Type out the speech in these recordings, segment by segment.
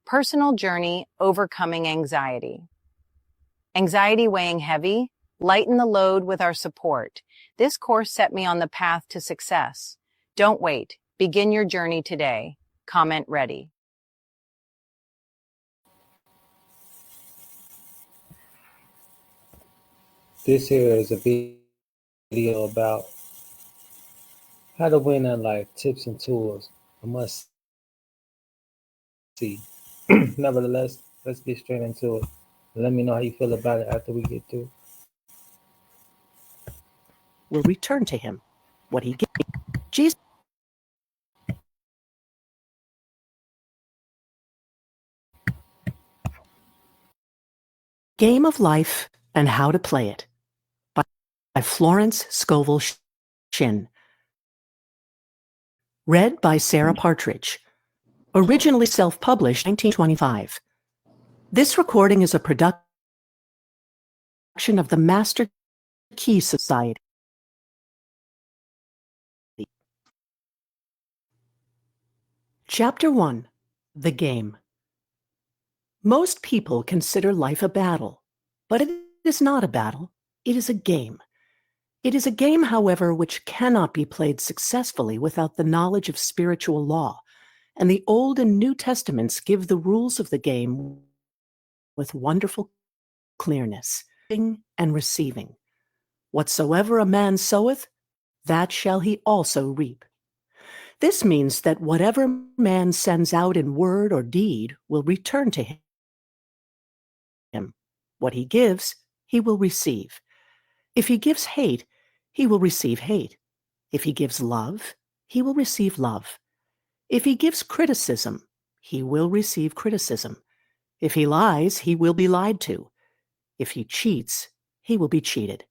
Personal Journey Overcoming Anxiety. Anxiety weighing heavy? Lighten the load with our support. This course set me on the path to success. Don't wait. Begin your journey today. Comment ready. This here is a video about how to win in life, tips and tools. I must see. Nevertheless, let's get straight into it. Let me know how you feel about it after we get through. Will return to him what he gave. Jesus. Game of Life and How to Play It by Florence Scovel Shinn. Read by Sarah Partridge. Originally self-published 1925. This recording is a production of the Master Key Society. Chapter 1. The Game. Most people consider life a battle, but it is not a battle. It is a game. It is a game, however, which cannot be played successfully without the knowledge of spiritual law, and the Old and New Testaments give the rules of the game with wonderful clearness. Giving and receiving. Whatsoever a man soweth, that shall he also reap. This means that whatever man sends out in word or deed will return to him. What he gives, he will receive. If he gives hate, he will receive hate. If he gives love, he will receive love. If he gives criticism, he will receive criticism. If he lies, he will be lied to. If he cheats, he will be cheated.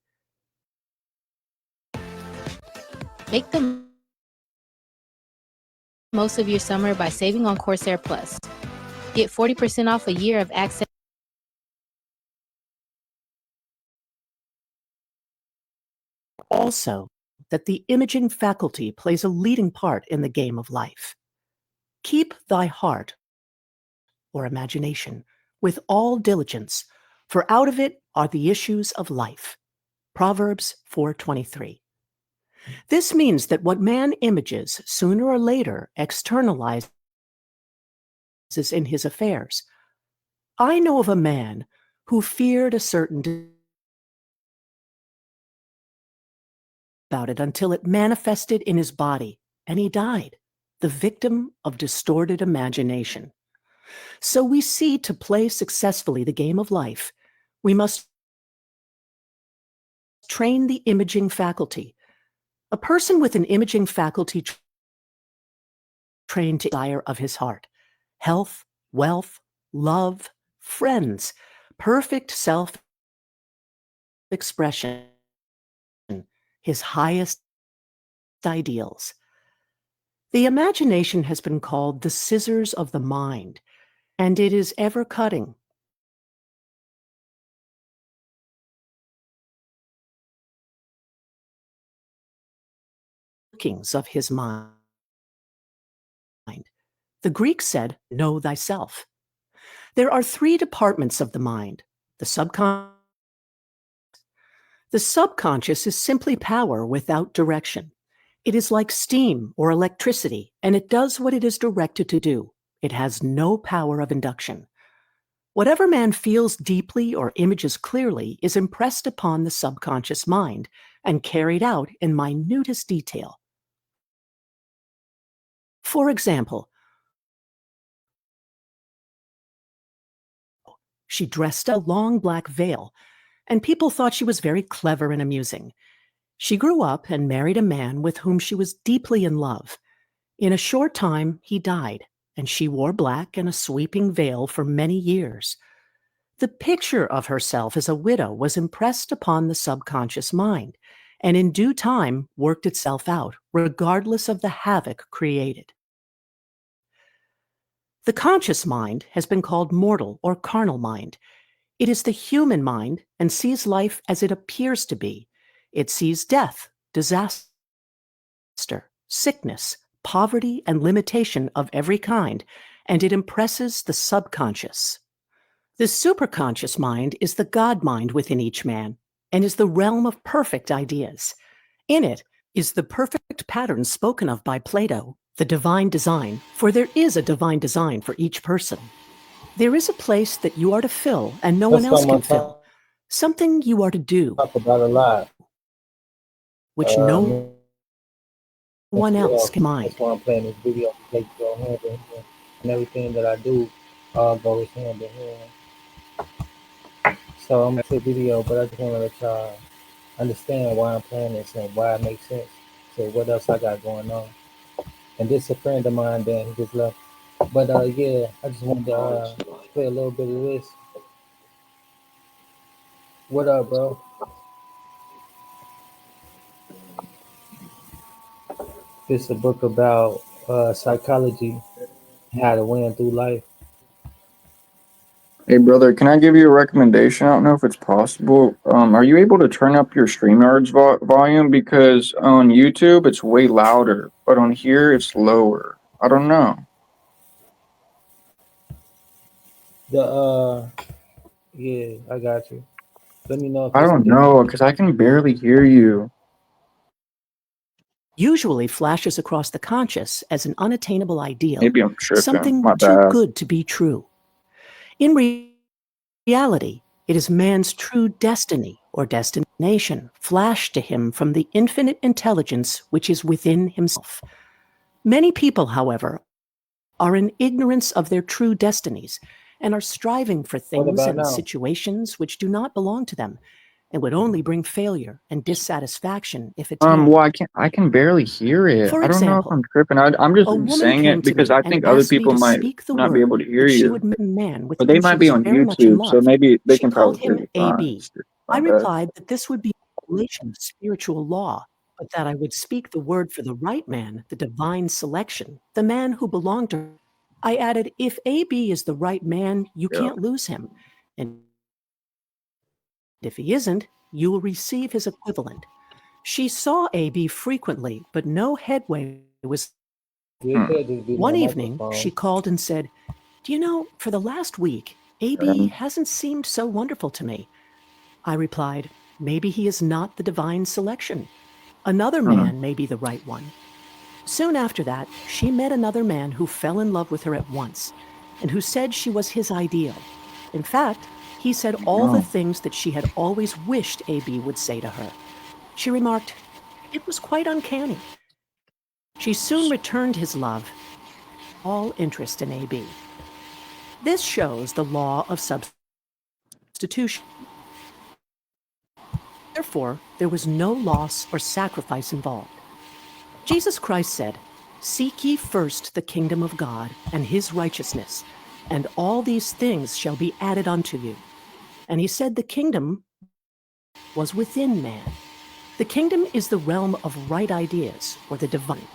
Make the most of your summer by saving on Corsair Plus. Get 40% off a year of access. Also, that the imaging faculty plays a leading part in the game of life. Keep thy heart, or imagination, with all diligence, for out of it are the issues of life. Proverbs 4:23. This means that what man images sooner or later externalizes in his affairs. I know of a man who feared a certain about it until it manifested in his body, and he died, the victim of distorted imagination. So we see, to play successfully the game of life, we must train the imaging faculty. A person with an imaging faculty trained to desire of his heart, health, wealth, love, friends, perfect self-expression, his highest ideals. The imagination has been called the scissors of the mind, and it is ever cutting. Workings of his mind. The Greeks said, know thyself. There are 3 departments of the mind: the subconscious. The subconscious is simply power without direction. It is like steam or electricity, and it does what it is directed to do. It has no power of induction. Whatever man feels deeply or images clearly is impressed upon the subconscious mind and carried out in minutest detail. For example, she dressed a long black veil, and people thought she was very clever and amusing. She grew up and married a man with whom she was deeply in love. In a short time, he died, and she wore black and a sweeping veil for many years. The picture of herself as a widow was impressed upon the subconscious mind, and in due time worked itself out, regardless of the havoc created. The conscious mind has been called mortal or carnal mind. It is the human mind and sees life as it appears to be. It sees death, disaster, sickness, poverty, and limitation of every kind, and it impresses the subconscious. The superconscious mind is the God mind within each man and is the realm of perfect ideas. In it is the perfect pattern spoken of by Plato, the divine design, for there is a divine design for each person. There is a place that you are to fill and no one That's else something I can fill, something you are to do, talk about a lot. which no Mental one else health. can mind. That's why I'm playing this video. Like go hand in hand, and everything that I do all goes hand in hand. So I'm gonna play the video, but I just want to let y'all understand why I'm playing this and why it makes sense. So what else I got going on? And this is a friend of mine that he just left. But yeah, I just wanted to play a little bit of this. What up, bro? This is a book about psychology, how to win through life. Hey brother, can I give you a recommendation? I don't know if it's possible. Are you able to turn up your StreamYard's volume? Because on YouTube it's way louder, but on here it's lower. I don't know. The yeah, I got you. Let me know if I it's don't different. know, because I can barely hear you. Usually flashes across the conscious as an unattainable ideal, Maybe I'm tripping. something My too bad. good to be true. In reality, it is man's true destiny or destination flashed to him from the infinite intelligence which is within himself. Many people, however, are in ignorance of their true destinies and are striving for What things about and now? situations which do not belong to them and would only bring failure and dissatisfaction if attained. Well, I can barely hear it. For I don't know if I'm example, tripping. I'm just a woman saying came it to because me I and think other asked me people to might speak the not be word able to hear that she you. would meet a man with But they whom she might be was on very much in YouTube, so love. maybe they She can called probably hear him you fine. AB. My I bad. replied that this would be a violation of spiritual law, but that I would speak the word for the right man, the divine selection, the man who belonged to her. I added, if AB is the right man, you Yeah. can't lose him. And if he isn't, you will receive his equivalent. She saw AB frequently, but no headway was. It could just be my One evening, she microphone. called and said, "Do you know, for the last week, AB Um, hasn't seemed so wonderful to me." I replied, "Maybe he is not the divine selection. Another hmm. man may be the right one." Soon after that, she met another man who fell in love with her at once and who said she was his ideal. In fact, he said all the Oh, things that she had always wished AB would say to her. She remarked, "It was quite uncanny." She soon returned his love, all interest in AB. This shows the law of substitution. Therefore, there was no loss or sacrifice involved. Jesus Christ said, "Seek ye first the kingdom of God and his righteousness, and all these things shall be added unto you." And he said the kingdom was within man. The kingdom is the realm of right ideas, or the divine.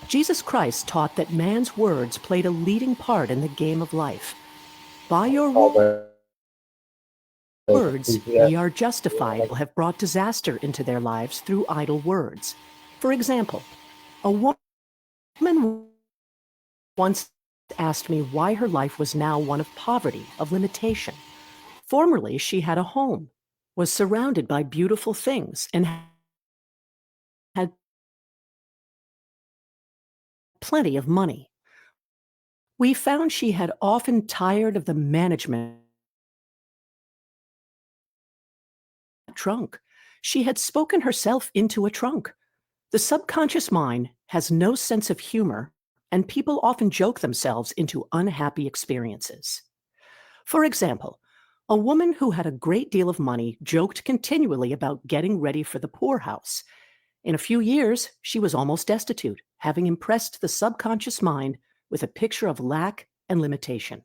Jesus Christ taught that man's words played a leading part in the game of life. By your Always words, appreciate ye are justified. People have brought disaster into their lives through idle words. For example, a woman once asked me why her life was now one of poverty, of limitation. Formerly, she had a home, was surrounded by beautiful things, and had plenty of money. We found she had often tired of the management trunk. She had spoken herself into a trunk. The subconscious mind has no sense of humor, and people often joke themselves into unhappy experiences. For example, a woman who had a great deal of money joked continually about getting ready for the poorhouse. In a few years, she was almost destitute, having impressed the subconscious mind with a picture of lack and limitation.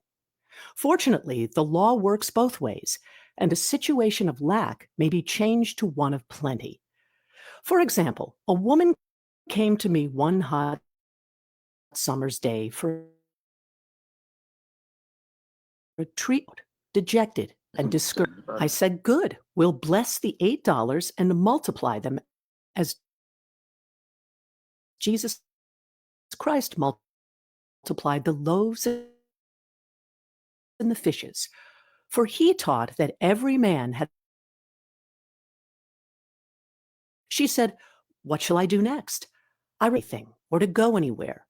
Fortunately, the law works both ways, and a situation of lack may be changed to one of plenty. For example, a woman came to me one hot summer's day for a treat, dejected and discouraged. I said, "Good, we'll bless the $8 and multiply them as Jesus Christ multiplied the loaves and the fishes. For he taught that every man had. She said, "What shall I do next? I anything or to go anywhere."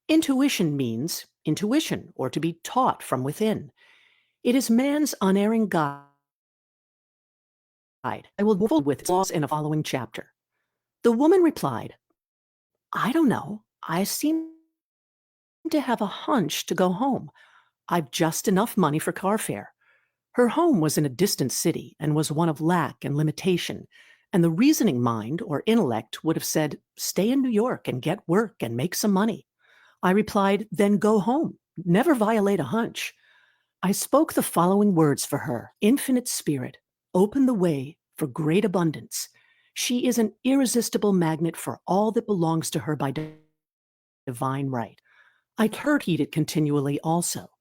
Intuition means intuition or to be taught from within. It is man's unerring guide. I will move with its laws in a following chapter. The woman replied, "I don't know. I seem to have a hunch to go home. I've just enough money for car fare." Her home was in a distant city and was one of lack and limitation, and the reasoning mind or intellect would have said, "Stay in New York and get work and make some money." I replied, "Then go home. Never violate a hunch." I spoke the following words for her: "Infinite Spirit, open the way for great abundance." She is an irresistible magnet for all that belongs to her by divine right. I heed it continually also.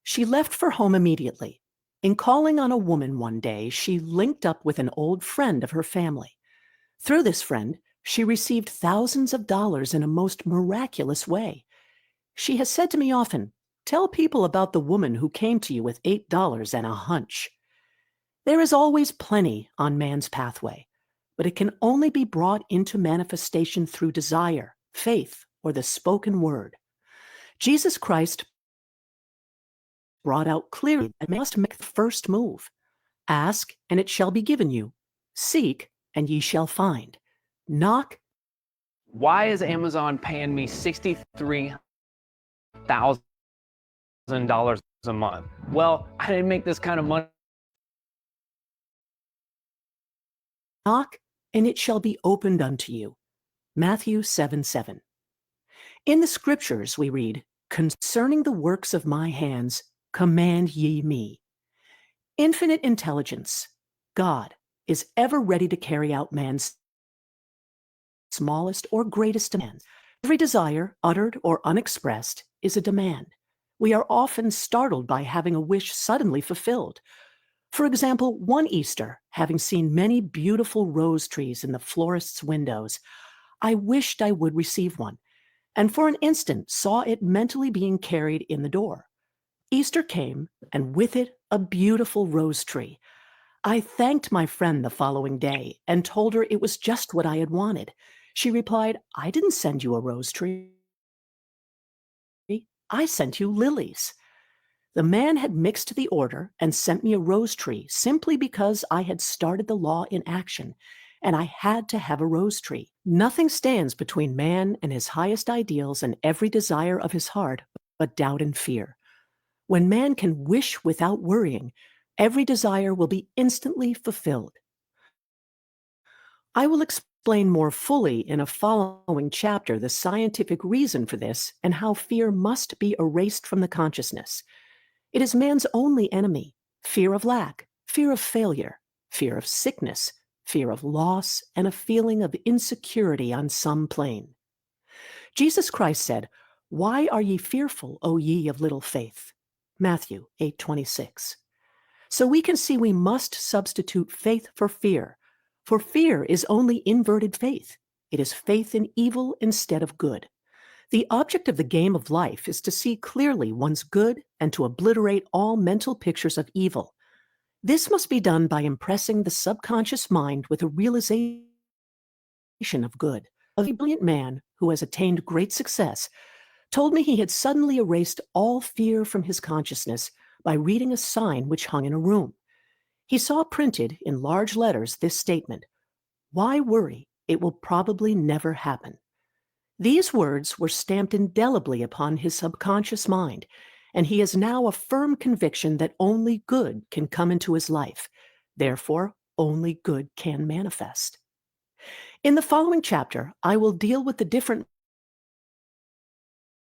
She left for home immediately. In calling on a woman one day, she linked up with an old friend of her family. Through this friend, she received thousands of dollars in a most miraculous way. She has said to me often, "Tell people about the woman who came to you with $8 and a hunch." There is always plenty on man's pathway, but it can only be brought into manifestation through desire, faith, or the spoken word. Jesus Christ brought out clearly that man must make the first move. Ask, and it shall be given you. Seek, and ye shall find. Knock. Why is Amazon paying me $63,000 a month? Well, I didn't make this kind of money. Knock, and it shall be opened unto you. Matthew 7:7. In the scriptures we read, "Concerning the works of my hands, command ye me." Infinite intelligence, God, is ever ready to carry out man's smallest or greatest demands. Every desire, uttered or unexpressed, is a demand. We are often startled by having a wish suddenly fulfilled. For example, one Easter, having seen many beautiful rose trees in the florist's windows, I wished I would receive one, and for an instant saw it mentally being carried in the door. Easter came, and with it a beautiful rose tree. I thanked my friend the following day and told her it was just what I had wanted. She replied, "I didn't send you a rose tree. I sent you lilies." The man had mixed the order and sent me a rose tree simply because I had started the law in action, and I had to have a rose tree. Nothing stands between man and his highest ideals and every desire of his heart but doubt and fear. When man can wish without worrying, every desire will be instantly fulfilled. I will explain more fully in a following chapter the scientific reason for this and how fear must be erased from the consciousness. It is man's only enemy: fear of lack, fear of failure, fear of sickness, fear of loss, and a feeling of insecurity on some plane. Jesus Christ said, "Why are ye fearful, O ye of little faith?" Matthew 8:26. So we can see we must substitute faith for fear is only inverted faith. It is faith in evil instead of good. The object of the game of life is to see clearly one's good and to obliterate all mental pictures of evil. This must be done by impressing the subconscious mind with a realization of good. A brilliant man who has attained great success told me he had suddenly erased all fear from his consciousness by reading a sign which hung in a room. He saw printed in large letters this statement: "Why worry? It will probably never happen." These words were stamped indelibly upon his subconscious mind, and he has now a firm conviction that only good can come into his life. Therefore, only good can manifest. In the following chapter, I will deal with the different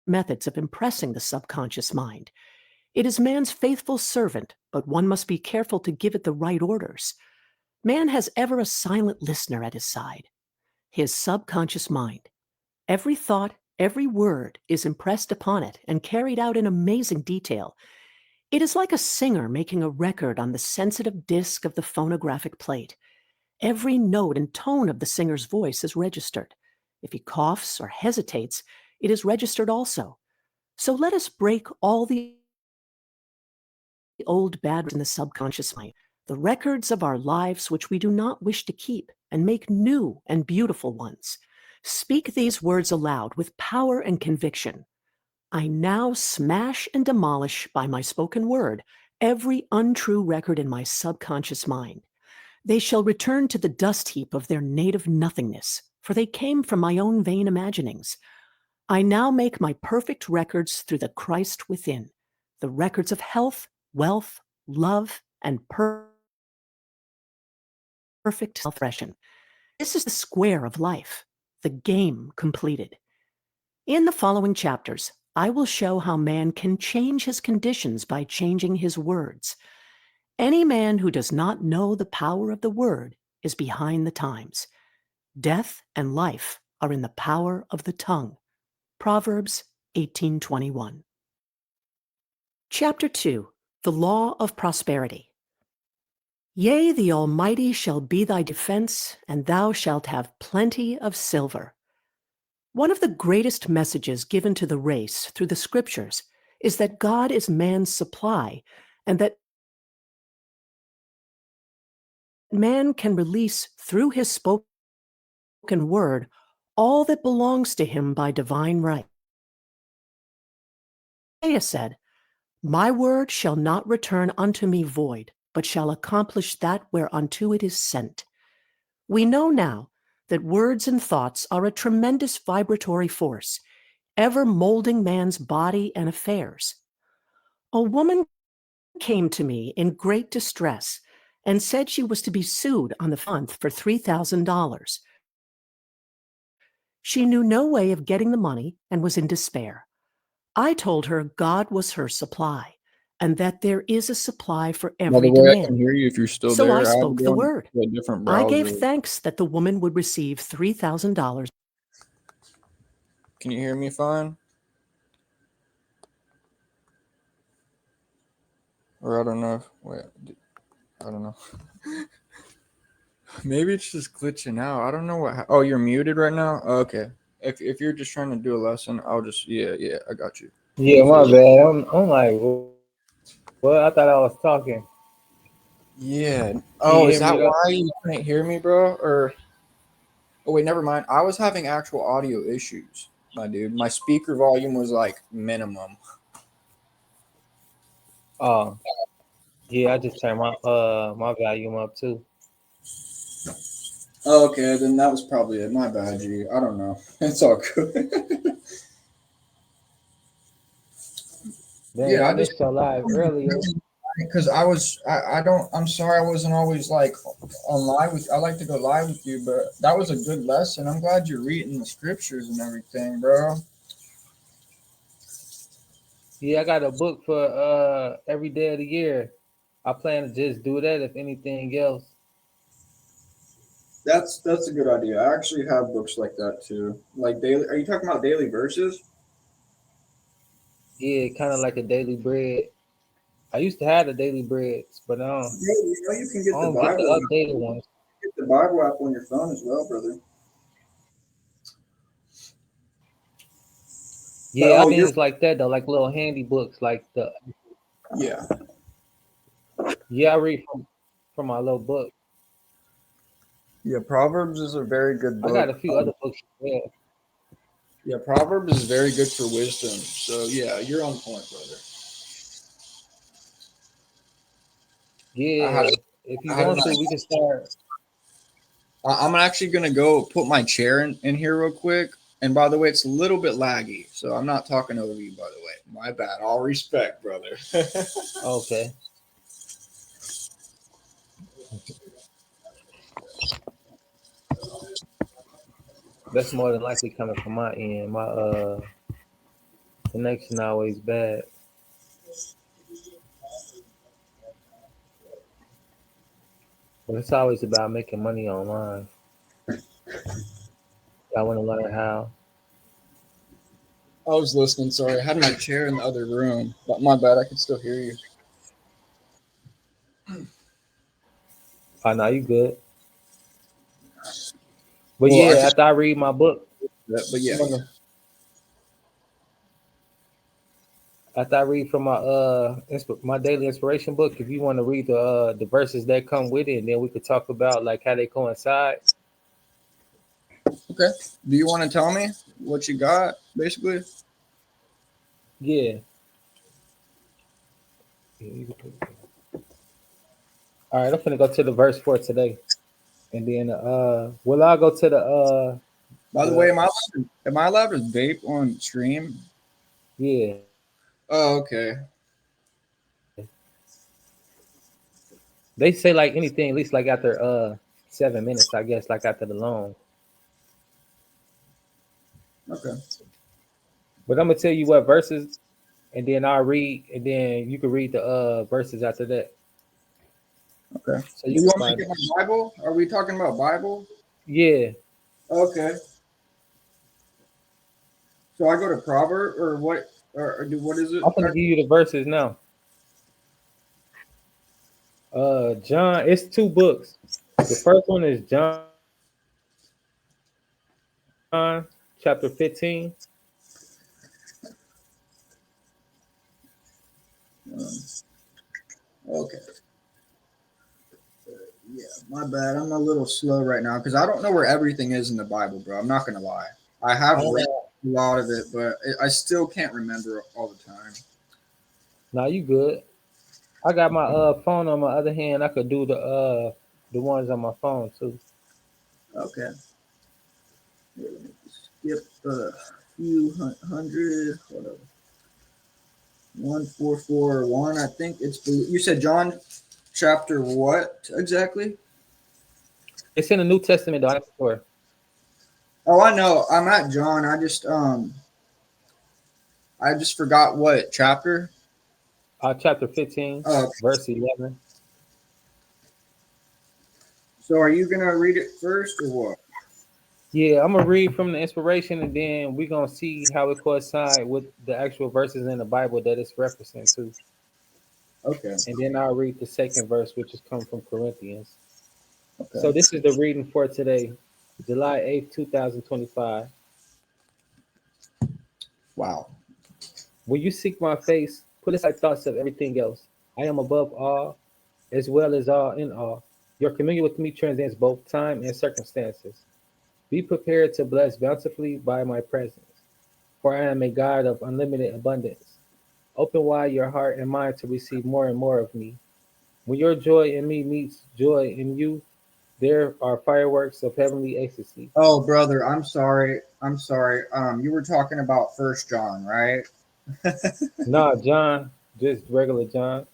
methods of impressing the subconscious mind. It is man's faithful servant, but one must be careful to give it the right orders. Man has ever a silent listener at his side: his subconscious mind. Every thought, every word is impressed upon it and carried out in amazing detail. It is like a singer making a record on the sensitive disc of the phonographic plate. Every note and tone of the singer's voice is registered. If he coughs or hesitates, it is registered also. So let us break all the old bad in the subconscious mind, the records of our lives which we do not wish to keep, and make new and beautiful ones. Speak these words aloud with power and conviction. I now smash and demolish by my spoken word every untrue record in my subconscious mind. They shall return to the dust heap of their native nothingness, for they came from my own vain imaginings. I now make my perfect records through the Christ within, the records of health, wealth, love, and perfect self-expression. This is the square of life, the game completed. In the following chapters, I will show how man can change his conditions by changing his words. Any man who does not know the power of the word is behind the times. Death and life are in the power of the tongue. Proverbs 18:21. Chapter 2. The Law of Prosperity. Yea, the Almighty shall be thy defense, and thou shalt have plenty of silver. One of the greatest messages given to the race through the scriptures is that God is man's supply, and that man can release through his spoken word all that belongs to him by divine right. Isaiah said, My word shall not return unto me void, but shall accomplish that whereunto it is sent. We know now that words and thoughts are a tremendous vibratory force, ever molding man's body and affairs. A woman came to me in great distress and said she was to be sued on the month for $3,000. She knew no way of getting the money and was in despair. I told her God was her supply, and that there is a supply for By the every way, I can demand. hear you if you're still So there. I I had to spoke the go word. to a different I gave browser. thanks that the woman would receive $3,000. Can you hear me fine? Or I don't know. Wait, I don't know. Maybe it's just glitching out. I don't know what. Oh, you're muted right now. Oh, okay. If you're just trying to do a lesson, I'll just yeah. I got you. Yeah, my bad. I'm like, well, I thought I was talking. Yeah. Can you Oh, is hear me that though? why you couldn't hear me, bro? Or oh wait, never mind. I was having actual audio issues, my dude. My speaker volume was like minimum. Oh, yeah, I just turned my volume up too. Oh, okay, then that was probably it. My bad, G. I don't know. It's all good. Dang, Yeah, I I just missed your live earlier. because I don't I'm sorry I wasn't always like on live with I like to go live with you, but that was a good lesson. I'm glad you're reading the scriptures and everything, bro. Yeah, I got a book for every day of the year. I plan to just do that if anything else. That's a good idea. I actually have books like that too. Like daily are you talking about daily verses? Yeah, kind of like a daily bread. I used to have the daily breads, but Yeah, you know you can I get the don't get the Bible updated ones. get the Bible app on your phone as well, brother. But Yeah, I oh you're things like that though, like little handy books, like the yeah. yeah, I read from my little book. Yeah, Proverbs is a very good I got a book. few other books as well. Yeah, Proverbs is very good for wisdom. So yeah, you're on point, brother. I had Yeah, if you I had a want to, nice we can start. I'm actually gonna go put my chair in here real quick. And by the way, it's a little bit laggy, so I'm not talking over you. By the way, my bad. All respect, brother. Okay, that's more than likely coming from my end. My connection always bad, but it's always about making money online. I want to learn how. I was listening. Sorry, I had my chair in the other room, but my bad. I can still hear you. Oh, no, you good. But Well, I yeah, just after I read my book, but yeah. I'm gonna After I read from my my daily inspiration book, if you want to read the verses that come with it, and then we could talk about like how they coincide. Okay. Do you want to tell me what you got, basically? Yeah. All right, I'm finna go to the verse for today, and then will I go to By the way, the am I allowed to vape on stream? yeah. Oh, okay. They say like anything, at least like after 7 minutes, I guess, like after the long. Okay. But I'm gonna tell you what verses, and then I'll read, and then you can read the verses after that, Okay. so Do you you can want me to find get it. my Bible? Are we talking about Bible? Yeah, Okay. So I go to Proverb or what? Or do what is it? I'm gonna give you the verses now. John, it's two books. The first one is John chapter 15. Um, okay. Yeah, my bad. I'm a little slow right now because I don't know where everything is in the Bible, bro. I'm not gonna lie. I have read Uh, a lot of it, but I still can't remember all the time. now you good. I got my phone on my other hand. I could do the ones on my phone too. Okay. Here, let me skip a few hundred. Hold up. 1441. I think it's. You said John chapter what exactly? It's in the New Testament though. I'm sure. Oh, I know. I'm at John. I just forgot what chapter. Chapter 15, Oh, verse 11. so are you gonna read it first or what? Yeah, I'm gonna read from the inspiration, and then we're gonna see how it coincides with the actual verses in the Bible that it's referencing to. Okay. And then I'll read the second verse, which is come from Corinthians. Okay. So this is the reading for today, July 8th, 2025. Wow. When you seek my face, put aside thoughts of everything else. I am above all, as well as all in all. Your communion with me transcends both time and circumstances. Be prepared to bless bountifully by my presence, for I am a God of unlimited abundance. Open wide your heart and mind to receive more and more of me. When your joy in me meets joy in you, there are fireworks of heavenly ecstasy. Oh, brother, I'm sorry. I'm sorry. You were talking about First John, right? Nah, John, just regular John.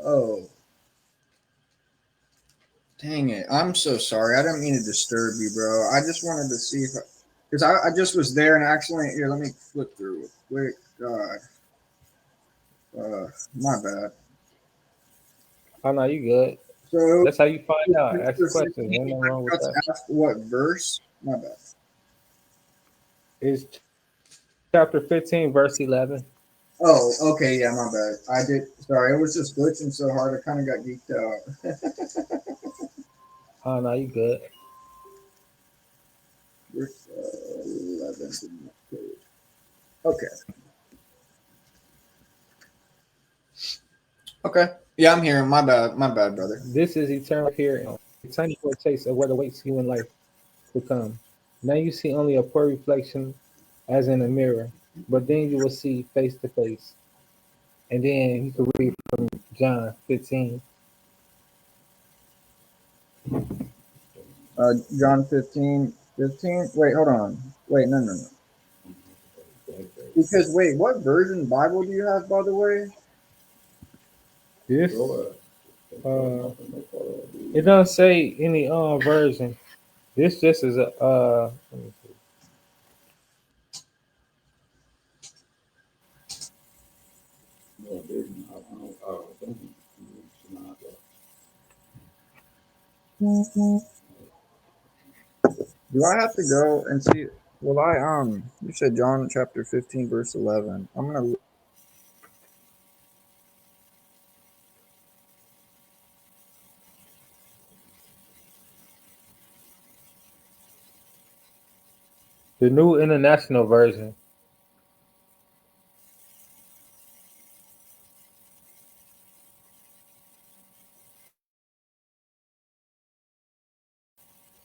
Oh, dang it. I'm so sorry. I didn't mean to disturb you, bro. I just wanted to see if, because I just was there and actually, here, let me flip through it quick. God, my bad. Oh no, you good. So, That's how you find out. Ask chapter questions. 15, Ain't nothing I wrong with forgot that. to ask what verse. My bad. It's chapter 15, verse 11. Oh, okay. Yeah, my bad. I did. Sorry, it was just glitching so hard. I kind of got geeked out. Oh no, you good. Verse 11. Okay. Okay. Yeah, I'm here. My bad. My bad, brother. This is eternal here, a tiny foretaste of what awaits you in life to come. Now you see only a poor reflection as in a mirror, but then you will see face to face. And then you can read from John 15. John 15. 15. Wait, hold on. Wait, no, no, no. Because, wait, what version Bible do you have, by the way? This it doesn't say any version. This just is a let me see. Do I have to go and see? Well, you said John chapter 15, verse 11. I'm going to. The New International Version.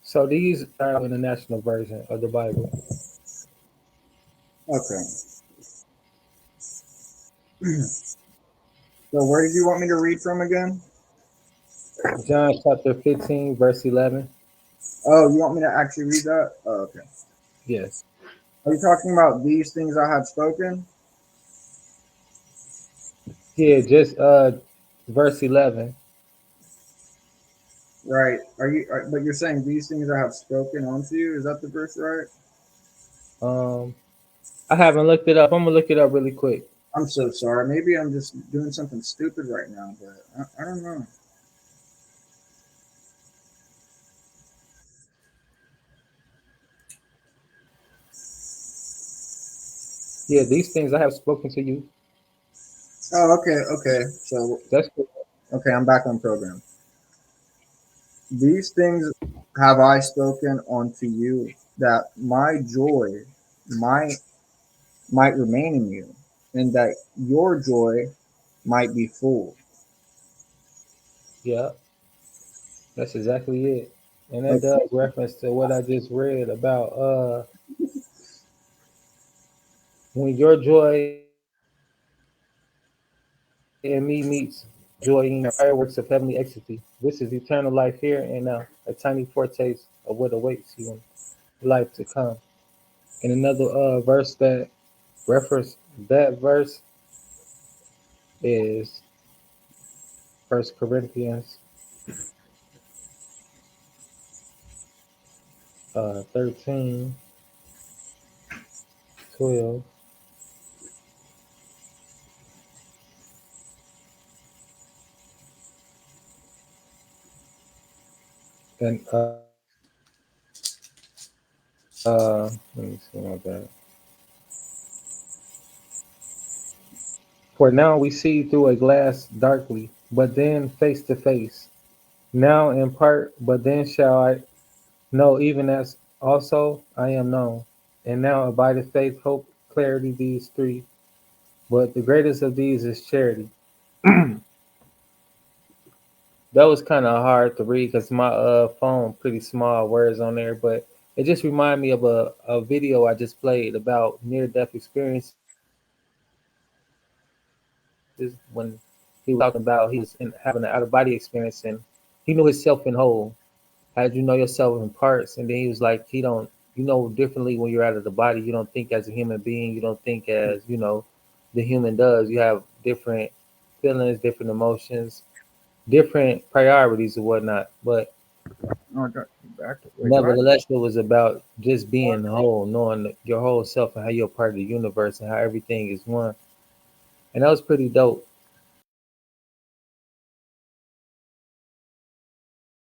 So these are international version of the Bible. Okay. So where did you want me to read from again? John chapter 15, verse 11. Oh, you want me to actually read that? Oh, okay. Yes. Are you talking about these things I have spoken? Yeah, just verse 11. Right. But you're saying these things I have spoken unto you? Is that the verse, right? Um I haven't looked it up. I'm gonna look it up really quick. I'm so sorry. Maybe I'm just doing something stupid right now, but I don't know. Yeah, these things I have spoken to you. Oh, okay, okay. So, That's cool. okay, I'm back on program. These things have I spoken unto you, that my joy might might remain in you, and that your joy might be full. Yeah, that's exactly it. And that Okay. does reference to what I just read about when your joy in me meets joy in your fireworks of heavenly ecstasy. This is eternal life here and now, a tiny foretaste of what awaits you in life to come. And another verse that reference that verse is First Corinthians 13, 12. And let me see my bad. For now we see through a glass darkly, but then face to face. Now in part, but then shall I know even as also I am known. And now abideth faith, hope, clarity, these three. But the greatest of these is charity. That was kind of hard to read because my phone pretty small words on there, but it just reminded me of a video I just played about near death experiences when he was talking about he was having an out of body experience and he knew himself in whole. How did you know yourself in parts? And then he was like, he don't, you know, differently when you're out of the body. You don't think as a human being. You don't think as, you know, the human does. You have different feelings, different emotions, different priorities and whatnot. But Oh, I got back. Wait, do I? nevertheless, it was about just being whole, knowing your whole self and how you're a part of the universe and how everything is one. And that was pretty dope.